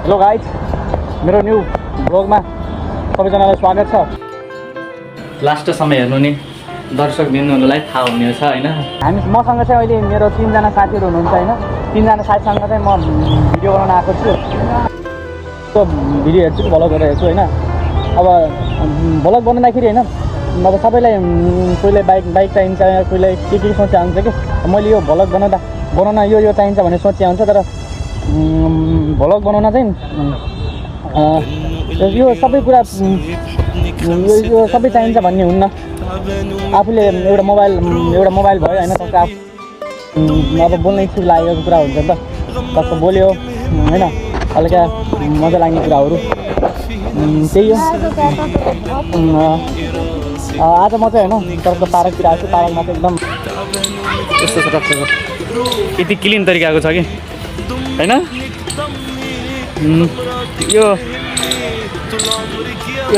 Hello guys, मेरो new ब्लगमा सबैजनालाई स्वागत छ। लास्ट समय हेर्नु नि दर्शक बिन्दुहरूलाई थाहा हुनेछ होइन। मसँग चाहिँ अहिले मेरो 3 जना साथीहरू हुनुहुन्छ होइन। 3 जना साथीसँग चाहिँ म भिडियो बनाउन आएको छु। त्यो भिडियो हेर्छु, भ्लगहरू हेर्छु होइन। अब भ्लग बनाउँदाखेरि होइन, अब सबैलाई कोहीलाई बाइक चाहिन्छ, कोहीलाई के सोचिया हुन्छ कि मैले यो भ्लग बनाउन यो चाहिन्छ भन्ने सोचिया हुन्छ। तर भ्लग बनाउन चाहिँ यो सबै कुरा यो सबै चाहिन्छ भन्ने हुन्न। आफूले एउटा मोबाइल भयो होइन, अब बोल्न इच्छुक लागेको कुरा हुन्छ नि त, कस्तो बोल्यो होइन, हल्का मजा लाग्ने कुराहरू त्यही हो। आज म चाहिँ होइन तरको पार्कतिर आएको छु। पार्कमा चाहिँ एकदम यस्तो छ टक्कको यति क्लिन तरिकाको छ कि होइन। यो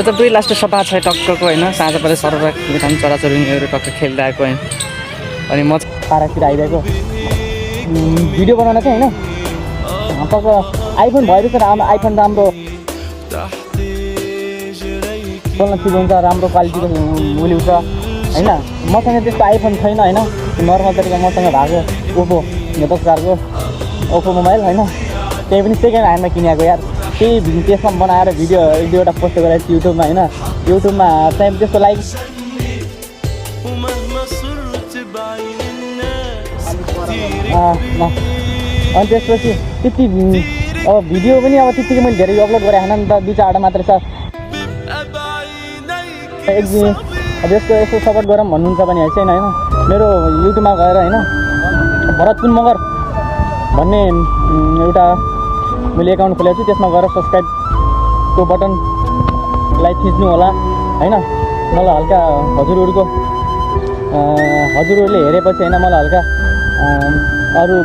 त दुई लास्ट सफा छ टक्कको होइन। साँझ परे सरर खाने चराचुरुङ्गीहरू टक्क खेलिरहेको होइन। अनि म पार्कतिर आइरहेको भिडियो बनाउन चाहिँ होइन। टक्क आइफोन भएर चाहिँ आइफोन राम्रो बोल्न ठिक हुन्छ, राम्रो क्वालिटीको उलिउँछ होइन। मसँग त्यस्तो आइफोन छैन होइन। नर्मल तरिका मसँग भएको ओप्पो 10,000को ओप्पो मोबाइल होइन। त्यही पनि सेकेन्ड ह्यान्डमा किनेको यार। त्यही त्यसमा बनाएर भिडियो एक दुईवटा पोस्ट गरेको छु युट्युबमा होइन। युट्युबमा चाहिँ त्यस्तो लाइक अनि त्यसपछि त्यति अब भिडियो पनि अब त्यत्तिकै मैले धेरै अपलोड गरेको छैन नि त, 2-4वटा मात्रै छ। अब यसको सपोर्ट गरौँ भन्नुहुन्छ भने चाहिँ होइन, मेरो युट्युबमा गएर होइन भरत कुन मगर भन्ने एउटा मैले एकाउन्ट खोलेको छु। त्यसमा गएर सब्सक्राइबको बटनलाई थिच्नु होला होइन। मलाई हल्का हजुरहरूले हेरेपछि होइन, मलाई हल्का अरू